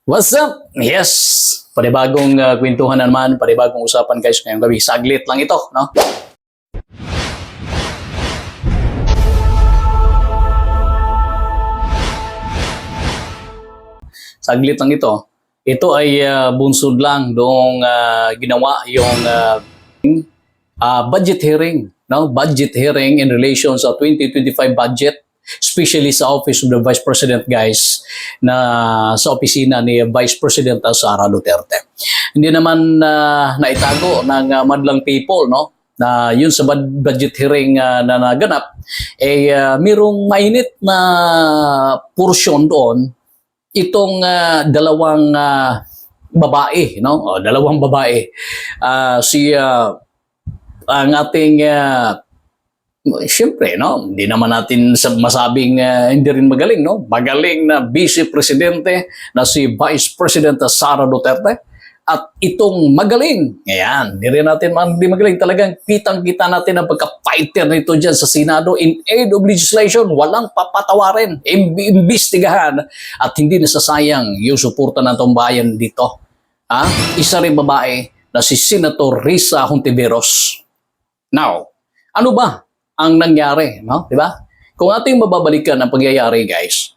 What's up? Yes! Panibagong kwentuhan na naman, panibagong usapan guys ngayong gabi. Saglit lang ito, no? Saglit lang ito. Ito ay bunsod lang doong ginawa yung budget hearing, no? Budget hearing in relation sa 2025 budget, especially sa Office of the Vice President guys, na sa opisina ni Vice President Sara Duterte. Hindi naman naitago ng madlang people, no? Na yun sa budget hearing na naganap, mayroong mainit na porsyon doon itong dalawang babae, no? O, dalawang babae. Ang ating siyempre, no? Hindi naman natin masabing hindi rin magaling, no? Magaling na Vice Presidente na si Vice President Sara Duterte. At itong magaling, ayan, hindi rin natin hindi magaling. Talagang kitang-kita natin ang pagka-fighter nito dyan sa Senado in aid of legislation. Walang papatawarin, imbestigahan, at hindi nasasayang yung suporta ng bayan dito. Isa rin babae na si Senator Risa Hontiveros. Now, ano ba ang nangyari, no? 'Di ba? Kung ating mababalikan ang pagyayari, guys,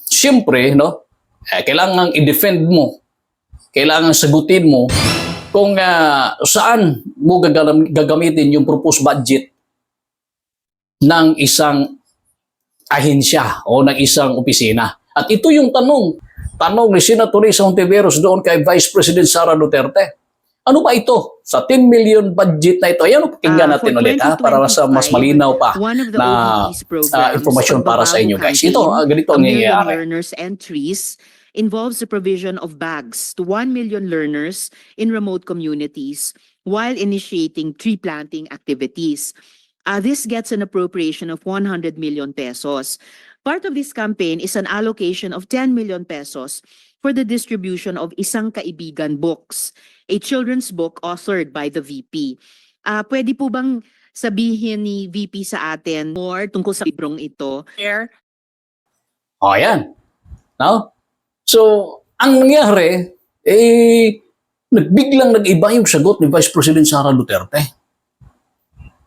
siyempre, no? Kailangang i-defend mo. Kailangan sagutin mo kung saan mo gagamitin yung proposed budget ng isang ahensya o ng isang opisina. At ito yung tanong ni Senator Risa Hontiveros doon kay Vice President Sara Duterte. Ano ba ito? Sa 10 million budget na ito, ayan, pakinggan natin ulit para sa mas malinaw pa na informasyon para sa inyo guys. Ito, ganito ang nangyayari. Learners entries involves the provision of bags to 1 million learners in remote communities while initiating tree planting activities. This gets an appropriation of 100 million pesos. Part of this campaign is an allocation of 10 million pesos for the distribution of Isang Kaibigan books, a children's book authored by the VP. Pwede po bang sabihin ni VP sa atin more tungkol sa librong ito? O, yan. No? So, ang nangyari, biglang nag-iba yung sagot ni Vice President Sara Duterte.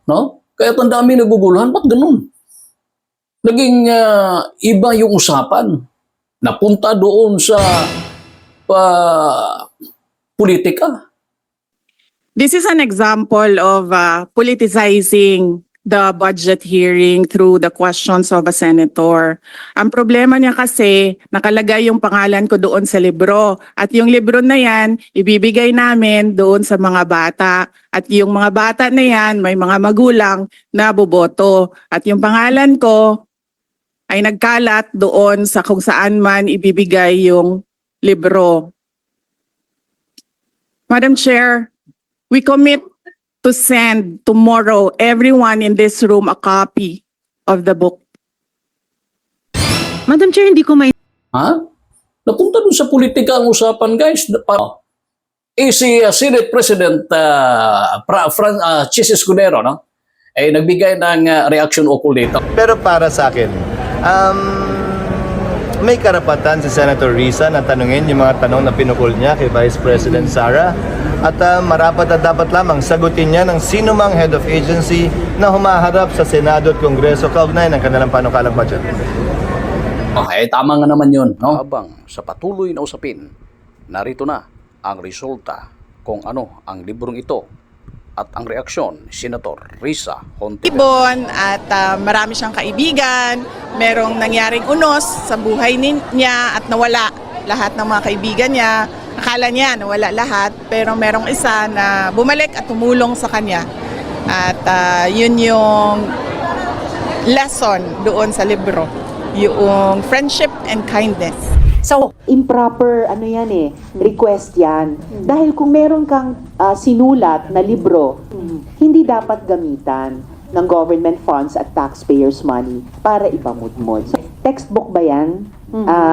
No? Kaya ang dami naguguluhan, ba't ganun? Naging iba yung usapan. Napunta doon sa politika. This is an example of politicizing the budget hearing through the questions of a senator. Ang problema niya kasi, nakalagay yung pangalan ko doon sa libro. At yung libro na yan, ibibigay namin doon sa mga bata. At yung mga bata na yan, may mga magulang na boboto. At yung pangalan ko ay nagkalat doon sa kung saan man ibibigay yung libro. Madam Chair, we commit to send tomorrow everyone in this room a copy of the book. Madam Chair, hindi ko may... Napunta dun sa politika ang usapan, guys. Si Senate President Chis Escudero, no? Nagbigay ng reaction ukol dito. Pero para sa akin, may karapatan si Senator Risa na tanungin yung mga tanong na pinukol niya kay Vice President Sara. At marapat at dapat lamang sagutin niya ng sino mang head of agency na humaharap sa Senado at Kongreso kaugnay ng kanilang panukalang budget. Okay, tama nga naman yun, no? Habang sa patuloy na usapin, narito na ang resulta kung ano ang librong ito at ang reaksyon ni Senator Risa Hontiveros. Ibon at marami siyang kaibigan, merong nangyaring unos sa buhay niya at nawala lahat ng mga kaibigan niya. Akala niya nawala lahat, pero merong isa na bumalik at tumulong sa kanya. At yun yung lesson doon sa libro, yung friendship and kindness. So, improper request yan. Dahil kung meron kang sinulat na libro, hindi dapat gamitan ng government funds at taxpayers' money para ipamudmod. So, textbook ba yan?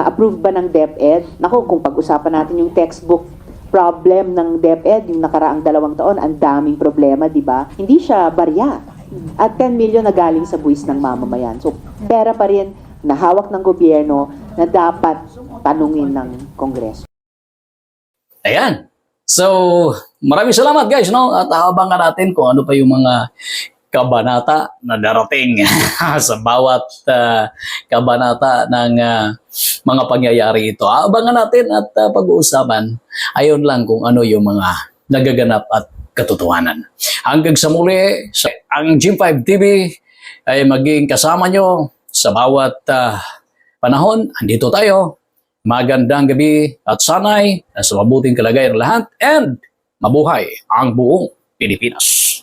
Approved ba ng DepEd? Naku, kung pag-usapan natin yung textbook problem ng DepEd, yung nakaraang 2 taon, ang daming problema, di ba? Hindi siya barya. At 10 million na galing sa buwis ng mamamayan. So, pera pa rin na hawak ng gobyerno na dapat tanungin ng Kongreso. Ayan. So, maraming salamat guys, no? At abangan natin kung ano pa yung mga kabanata na darating sa bawat kabanata ng mga pangyayari ito. Abangan natin at pag-uusapan ayon lang kung ano yung mga nagaganap at katotohanan. Hanggang sa muli, ang Gym5 TV ay maging kasama nyo sa bawat panahon. Andito tayo. Magandang gabi at sana'y nasa mabuting kalagayan lahat and mabuhay ang buong Pilipinas.